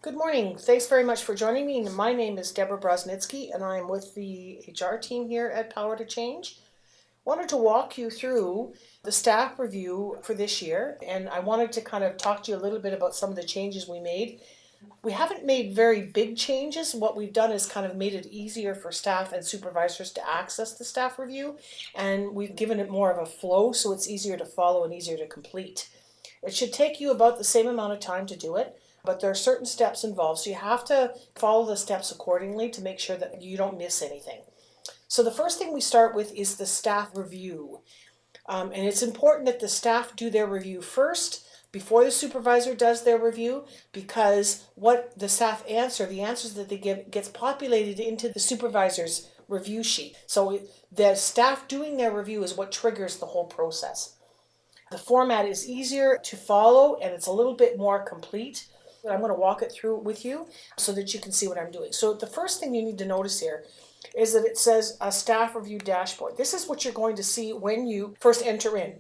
Good morning. Thanks very much for joining me. My name is Deborah Brosnitsky, and I'm with the HR team here at Power to Change. Wanted to walk you through the staff review for this year, and I wanted to kind of talk to you a little bit about some of the changes we made. We haven't made very big changes. What we've done is kind of made it easier for staff and supervisors to access the staff review, and we've given it more of a flow so it's easier to follow and easier to complete. It should take you about the same amount of time to do it, but there are certain steps involved, so you have to follow the steps accordingly to make sure that you don't miss anything. So the first thing we start with is the staff review. And it's important that the staff do their review first before the supervisor does their review, because what the staff answer, the answers that they give, gets populated into the supervisor's review sheet. So the staff doing their review is what triggers the whole process. The format is easier to follow and it's a little bit more complete. I'm going to walk it through with you so that you can see what I'm doing. So the first thing you need to notice here is that it says a staff review dashboard. This is what you're going to see when you first enter in.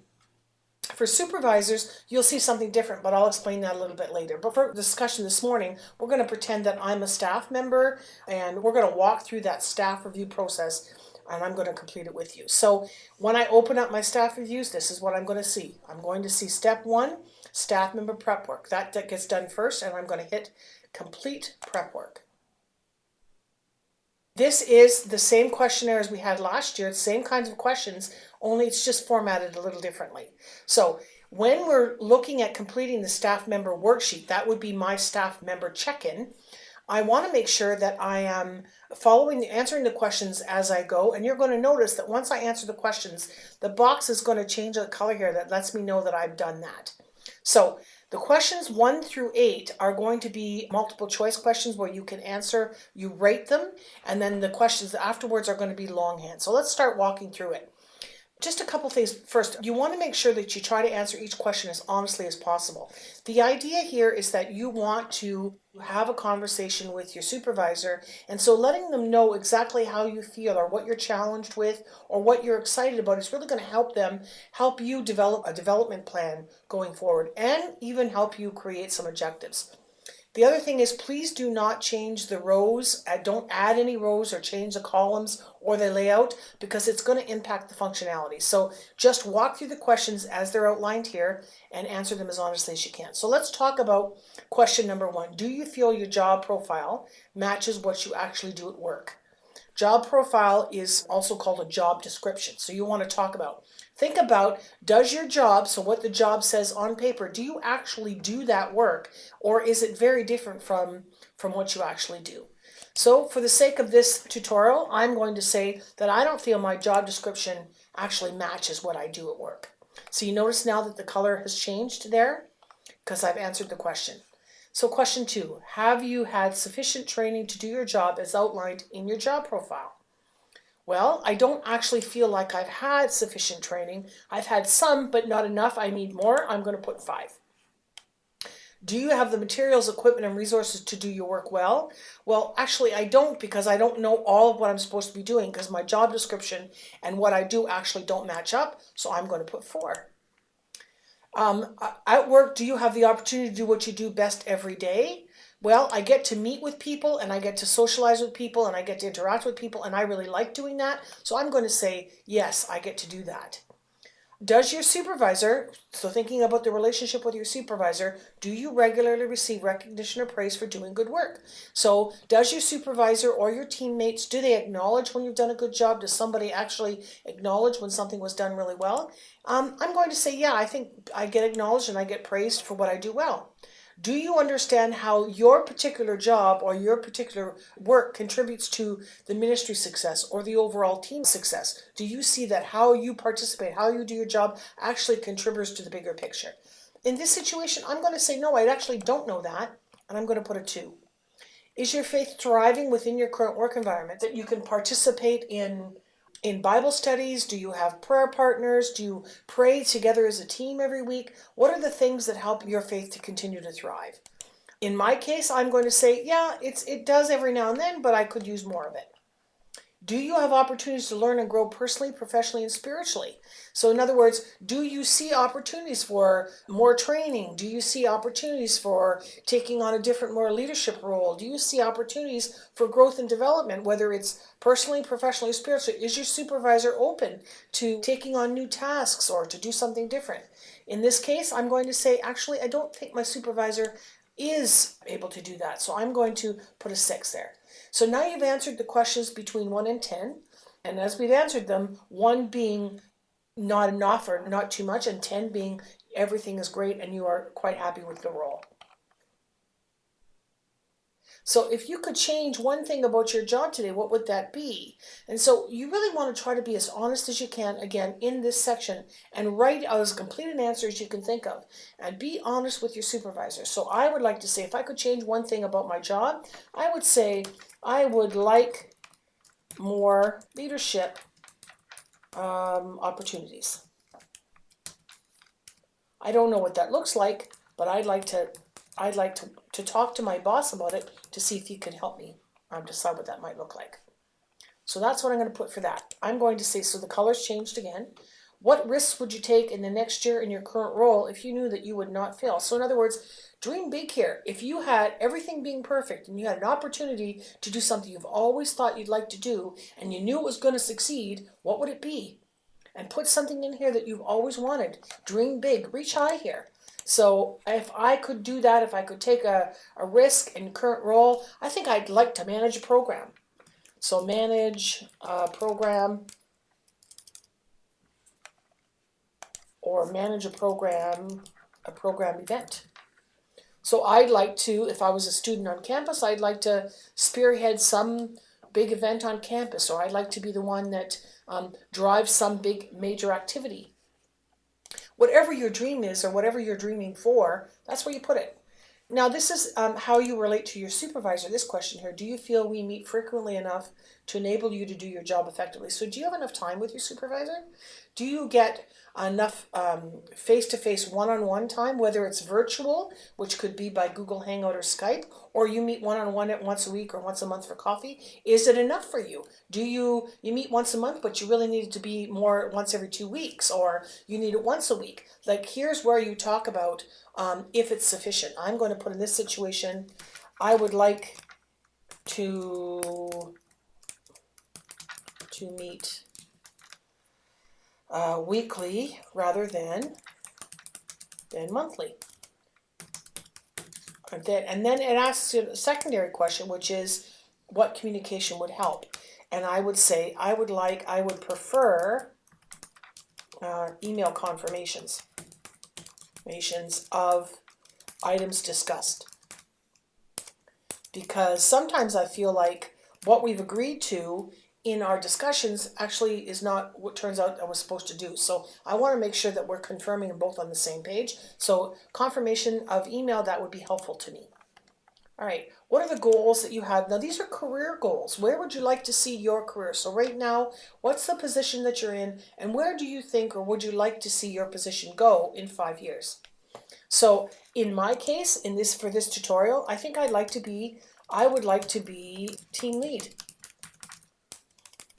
For supervisors, you'll see something different, but I'll explain that a little bit later. But for discussion this morning, we're going to pretend that I'm a staff member and we're going to walk through that staff review process and I'm going to complete it with you. So when I open up my staff reviews, this is what I'm going to see. I'm going to see step 1, staff member prep work. That gets done first, and I'm going to hit complete prep work. This is the same questionnaire as we had last year, same kinds of questions, only it's just formatted a little differently. So when we're looking at completing the staff member worksheet, that would be my staff member check-in. I want to make sure that I am answering the questions as I go, and you're going to notice that once I answer the questions, the box is going to change the color here. That lets me know that I've done that. So the questions 1 through 8 are going to be multiple choice questions where you can answer, you rate them, and then the questions afterwards are going to be longhand. So let's start walking through it. Just a couple things. First, you want to make sure that you try to answer each question as honestly as possible. The idea here is that you want to have a conversation with your supervisor, and so letting them know exactly how you feel or what you're challenged with or what you're excited about is really going to help you develop a development plan going forward and even help you create some objectives. The other thing is, please do not change the rows. Don't add any rows or change the columns or the layout, because it's going to impact the functionality. So just walk through the questions as they're outlined here and answer them as honestly as you can. So let's talk about question number 1. Do you feel your job profile matches what you actually do at work? Job profile is also called a job description. So you want to think about, does your job, so what the job says on paper, do you actually do that work, or is it very different from what you actually do? So for the sake of this tutorial, I'm going to say that I don't feel my job description actually matches what I do at work. So you notice now that the color has changed there because I've answered the question. So question 2, have you had sufficient training to do your job as outlined in your job profile? Well, I don't actually feel like I've had sufficient training. I've had some, but not enough. I need more. I'm going to put 5. Do you have the materials, equipment, and resources to do your work well? Well, actually, I don't, because I don't know all of what I'm supposed to be doing, because my job description and what I do actually don't match up. So I'm going to put 4. At work, do you have the opportunity to do what you do best every day? Well, I get to meet with people and I get to socialize with people and I get to interact with people, and I really like doing that. So I'm going to say, yes, I get to do that. Does your supervisor, so thinking about the relationship with your supervisor, do you regularly receive recognition or praise for doing good work? So does your supervisor or your teammates, do they acknowledge when you've done a good job? Does somebody actually acknowledge when something was done really well? I'm going to say, yeah, I think I get acknowledged and I get praised for what I do well. Do you understand how your particular job or your particular work contributes to the ministry success or the overall team success? Do you see that how you participate, how you do your job actually contributes to the bigger picture? In this situation, I'm going to say, no, I actually don't know that, and I'm going to put a 2. Is your faith thriving within your current work environment, that you can participate in Bible studies? Do you have prayer partners? Do you pray together as a team every week? What are the things that help your faith to continue to thrive? In my case, I'm going to say, yeah, it does every now and then, but I could use more of it. Do you have opportunities to learn and grow personally, professionally, and spiritually? So in other words, do you see opportunities for more training? Do you see opportunities for taking on a different, more leadership role? Do you see opportunities for growth and development, whether it's personally, professionally, spiritually? Is your supervisor open to taking on new tasks or to do something different? In this case, I'm going to say, actually, I don't think my supervisor is able to do that. So I'm going to put a 6 there. So now you've answered the questions between 1 and 10. And as we've answered them, 1 being not enough or not too much, and 10 being everything is great and you are quite happy with the role. So if you could change one thing about your job today, what would that be? And so you really want to try to be as honest as you can, again, in this section, and write out as complete an answer as you can think of. And be honest with your supervisor. So I would like to say, if I could change one thing about my job, I would say I would like more leadership opportunities. I don't know what that looks like, but I'd like to talk to my boss about it to see if he could help me decide what that might look like. So that's what I'm going to put for that. I'm going to say, so the colors changed again. What risks would you take in the next year in your current role if you knew that you would not fail? So in other words, dream big here. If you had everything being perfect and you had an opportunity to do something you've always thought you'd like to do and you knew it was going to succeed, what would it be? And put something in here that you've always wanted. Dream big, reach high here. So if I could do that, if I could take a risk in current role, I think I'd like to manage a program. So manage a program, or manage a program event. So I'd like to, if I was a student on campus, I'd like to spearhead some big event on campus, or I'd like to be the one that drives some big major activity. Whatever your dream is, or whatever you're dreaming for, that's where you put it. Now this is how you relate to your supervisor. This question here, do you feel we meet frequently enough to enable you to do your job effectively? So do you have enough time with your supervisor? Do you get enough face-to-face one-on-one time, whether it's virtual, which could be by Google Hangout or Skype, or you meet one-on-one once a week or once a month for coffee? Is it enough for you? Do you meet once a month, but you really need it to be more once every 2 weeks, or you need it once a week? Like, here's where you talk about if it's sufficient. I'm going to put in this situation, I would like to meet weekly rather than monthly. And then it asks you a secondary question, which is what communication would help. And I would say I would prefer email confirmations of items discussed. Because sometimes I feel like what we've agreed to in our discussions actually is not what turns out I was supposed to do. So I want to make sure that we're confirming and both on the same page. So confirmation of email, that would be helpful to me. All right, what are the goals that you have? Now these are career goals. Where would you like to see your career? So right now, what's the position that you're in, and where do you think or would you like to see your position go in 5 years? So in my case, for this tutorial, I think I would like to be team lead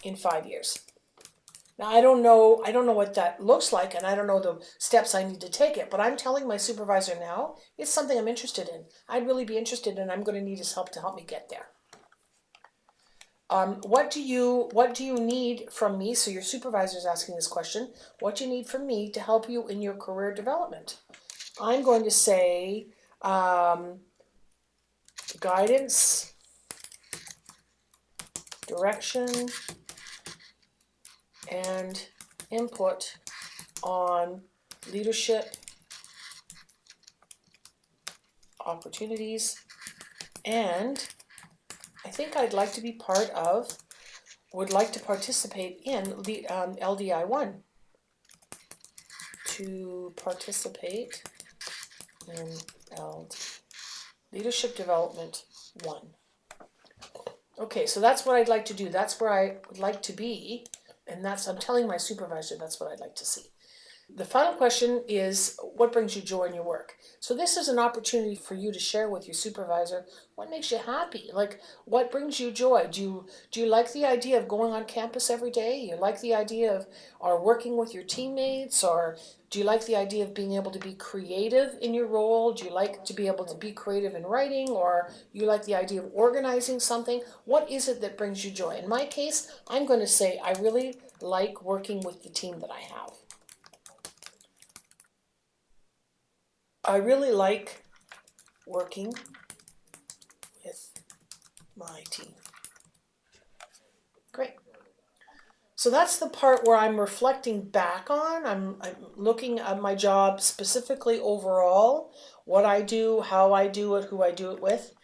in 5 years. Now I don't know what that looks like, and I don't know the steps I need to take it, but I'm telling my supervisor now it's something I'm interested in. I'd really be interested, and I'm going to need his help to help me get there. What do you need from me? So your supervisor is asking this question. What do you need from me to help you in your career development? I'm going to say guidance, direction, and input on leadership opportunities, and I think I'd like to be would like to participate in the LDI 1. To participate in Leadership Development 1. Okay, so that's what I'd like to do. That's where I would like to be, and I'm telling my supervisor that's what I'd like to see. The final question is, what brings you joy in your work? So this is an opportunity for you to share with your supervisor what makes you happy. Like, what brings you joy? Do you like the idea of going on campus every day? You like the idea of or working with your teammates, or do you like the idea of being able to be creative in your role? Do you like to be able to be creative in writing, or you like the idea of organizing something? What is it that brings you joy? In my case, I'm going to say I really like working with the team that I have. I really like working with my team. Great. So that's the part where I'm reflecting back on. I'm looking at my job specifically overall, what I do, how I do it, who I do it with.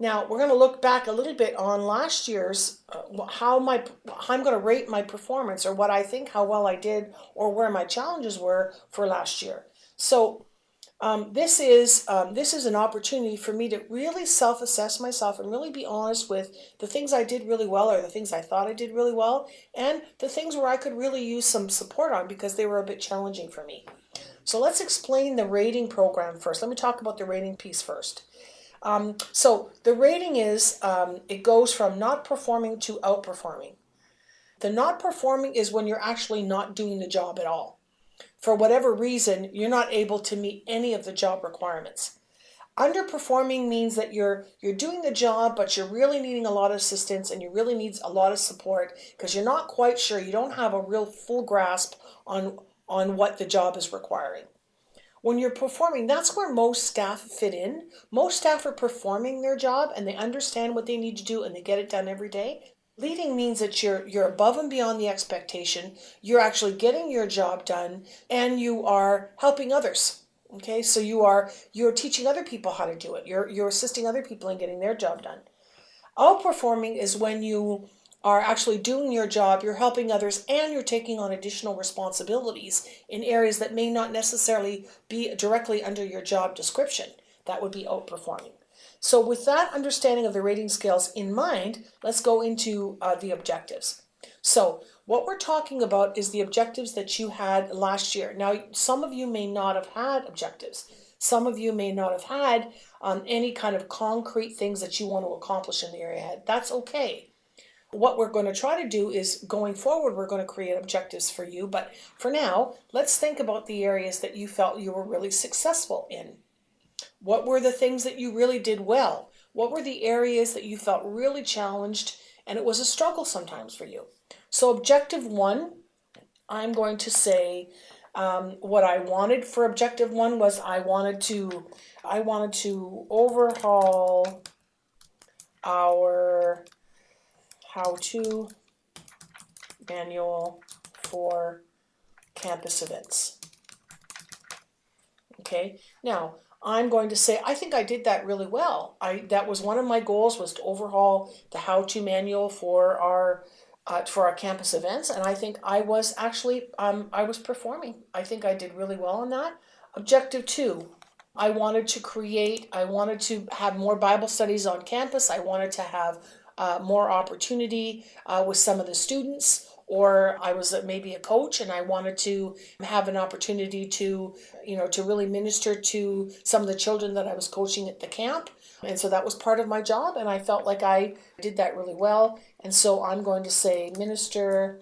Now we're going to look back a little bit on last year's how I'm going to rate my performance, or what I think how well I did, or where my challenges were for last year. So this is an opportunity for me to really self-assess myself and really be honest with the things I did really well, or the things I thought I did really well, and the things where I could really use some support on because they were a bit challenging for me. So let's explain the rating program first. Let me talk about the rating piece first. So the rating is, it goes from not performing to outperforming. The not performing is when you're actually not doing the job at all. For whatever reason, you're not able to meet any of the job requirements. Underperforming means that you're doing the job, but you're really needing a lot of assistance, and you really need a lot of support because you're not quite sure, you don't have a real full grasp on what the job is requiring. When you're performing, that's where most staff fit in. Most staff are performing their job and they understand what they need to do and they get it done every day. Leading means that you're above and beyond the expectation. You're actually getting your job done and you are helping others. Okay, so you're teaching other people how to do it. You're assisting other people in getting their job done. Outperforming is when you are actually doing your job, you're helping others, and you're taking on additional responsibilities in areas that may not necessarily be directly under your job description. That would be outperforming. So with that understanding of the rating scales in mind, let's go into the objectives. So what we're talking about is the objectives that you had last year. Now, some of you may not have had objectives. Some of you may not have had any kind of concrete things that you want to accomplish in the area ahead. That's okay. What we're going to try to do is, going forward, we're going to create objectives for you. But for now, let's think about the areas that you felt you were really successful in. What were the things that you really did well? What were the areas that you felt really challenged and it was a struggle sometimes for you? So objective 1, I'm going to say what I wanted for objective 1 was I wanted to overhaul our how-to manual for campus events. Okay, now I'm going to say I think I did that really well. That was one of my goals, was to overhaul the how-to manual for our campus events, and I think I was actually I was performing. I think I did really well on that. Objective 2, I wanted to have more Bible studies on campus. I wanted to have more opportunity with some of the students, or I was maybe a coach and I wanted to have an opportunity to, to really minister to some of the children that I was coaching at the camp. And so that was part of my job, and I felt like I did that really well. And so I'm going to say minister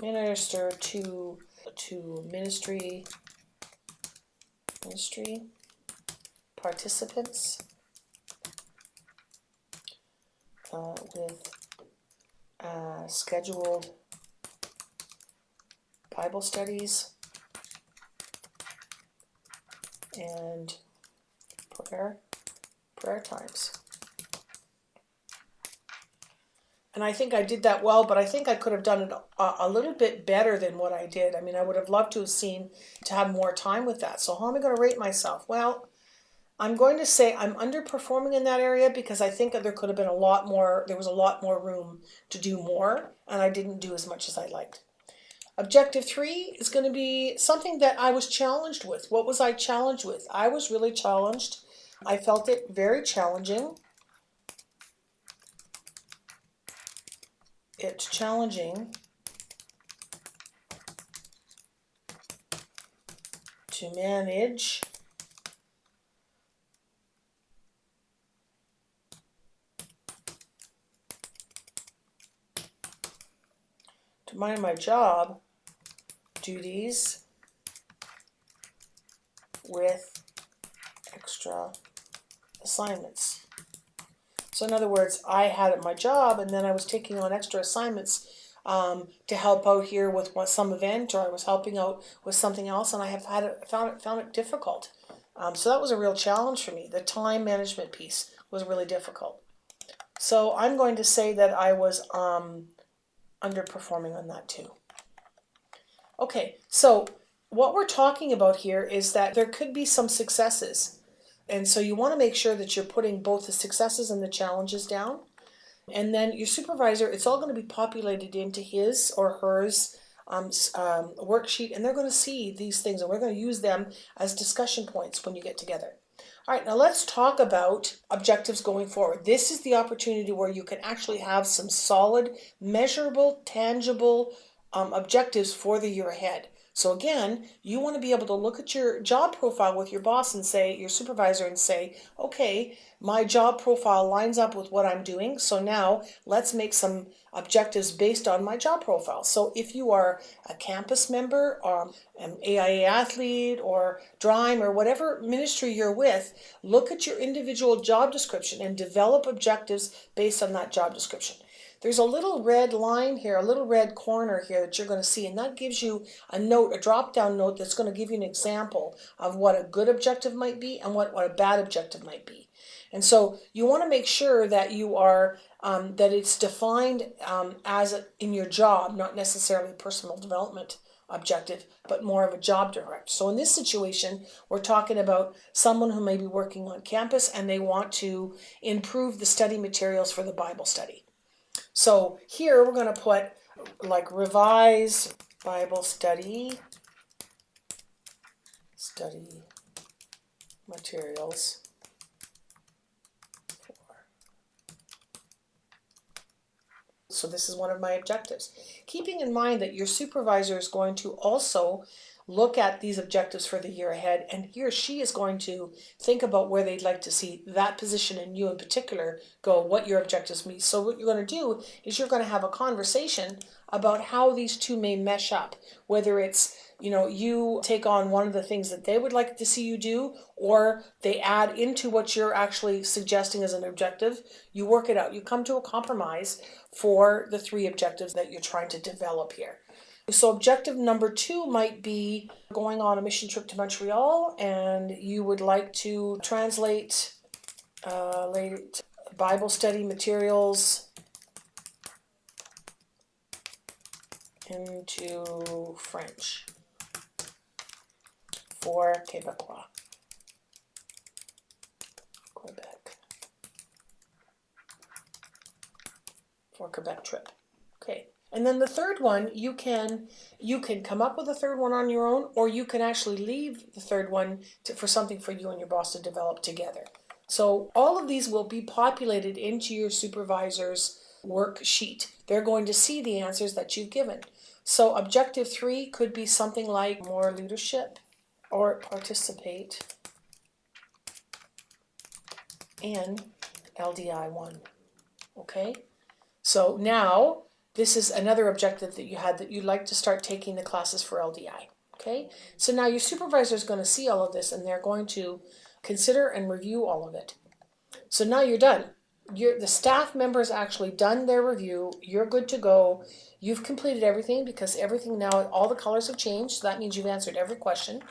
to ministry participants with scheduled Bible studies and prayer times. And I think I did that well, but I think I could have done it a little bit better than what I did. I mean, I would have loved to have more time with that. So how am I going to rate myself? Well, I'm going to say I'm underperforming in that area because I think that there was a lot more room to do more, and I didn't do as much as I liked. Objective 3 is going to be something that I was challenged with. What was I challenged with? I was really challenged. I felt it very challenging. It's challenging to manage my job duties with extra assignments. So in other words, I had my job and then I was taking on extra assignments to help out here with some event, or I was helping out with something else, and I have found it difficult. So that was a real challenge for me. The time management piece was really difficult. So I'm going to say that I was underperforming on that too. Okay, so what we're talking about here is that there could be some successes. And so you want to make sure that you're putting both the successes and the challenges down. And then your supervisor, it's all going to be populated into his or hers worksheet, and they're going to see these things, and we're going to use them as discussion points when you get together. All right, now let's talk about objectives going forward. This is the opportunity where you can actually have some solid, measurable, tangible objectives for the year ahead. So again, you want to be able to look at your job profile with your boss and say, your supervisor, and say, okay, my job profile lines up with what I'm doing. So now let's make some objectives based on my job profile. So if you are a campus member or an AIA athlete or DRIME or whatever ministry you're with, look at your individual job description and develop objectives based on that job description. There's a little red line here, a little red corner here that you're going to see, and that gives you a note, a drop-down note that's going to give you an example of what a good objective might be and what a bad objective might be. And so you want to make sure that you are, that it's defined in your job, not necessarily a personal development objective, but more of a job direct. So in this situation, we're talking about someone who may be working on campus and they want to improve the study materials for the Bible study. So here we're going to put like revise Bible study materials. So this is one of my objectives. Keeping in mind that your supervisor is going to also look at these objectives for the year ahead, and he or she is going to think about where they'd like to see that position and you in particular go, what your objectives mean. So what you're going to do is you're going to have a conversation about how these two may mesh up, whether it's, you know, you take on one of the things that they would like to see you do, or they add into what you're actually suggesting as an objective. You work it out. You come to a compromise for the three objectives that you're trying to develop here. So objective number 2 might be going on a mission trip to Montreal, and you would like to translate Bible study materials into French for Quebec. For Quebec trip. Okay. And then the third one, you can come up with a third one on your own, or you can actually leave the third one for something for you and your boss to develop together. So all of these will be populated into your supervisor's worksheet. They're going to see the answers that you've given. So objective 3 could be something like more leadership or participate in LDI 1. Okay? So now this is another objective that you had, that you'd like to start taking the classes for LDI. Okay? So now your supervisor is going to see all of this, and they're going to consider and review all of it. So now you're done. The staff member has actually done their review. You're good to go. You've completed everything, because everything now, all the colors have changed. So that means you've answered every question.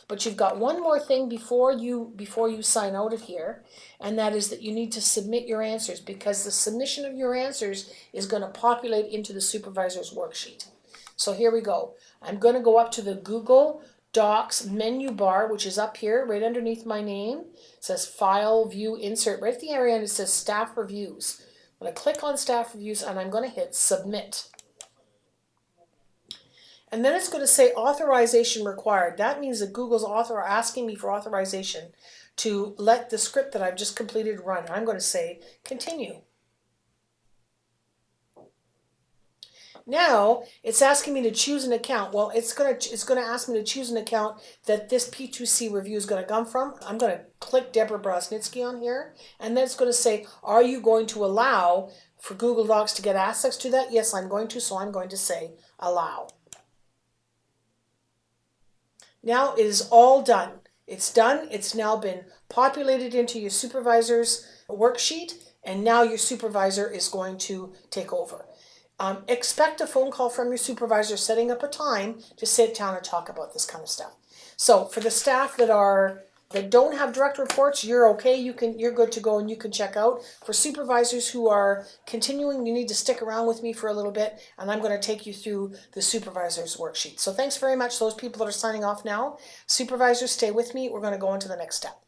But you've got one more thing before you sign out of here, and that is that you need to submit your answers, because the submission of your answers is going to populate into the supervisor's worksheet. So here we go. I'm going to go up to the Google Docs menu bar, which is up here right underneath my name. It says File, View, Insert. Right at the area, and it says Staff Reviews. I'm going to click on Staff Reviews, and I'm going to hit Submit. And then it's going to say authorization required. That means that Google's asking me for authorization to let the script that I've just completed run. I'm going to say continue. Now it's asking me to choose an account. Well, it's gonna ask me to choose an account that this P2C review is gonna come from. I'm gonna click Deborah Brosnitsky on here, and then it's gonna say, are you going to allow for Google Docs to get access to that? Yes, I'm going to, so I'm going to say allow. Now it is all done. It's done. It's now been populated into your supervisor's worksheet, and now your supervisor is going to take over. Expect a phone call from your supervisor setting up a time to sit down and talk about this kind of stuff. So for the staff that don't have direct reports, you're okay. You're good to go, and you can check out. For supervisors who are continuing, you need to stick around with me for a little bit, and I'm going to take you through the supervisor's worksheet. So thanks very much, those people that are signing off now. Supervisors, stay with me. We're going to go on to the next step.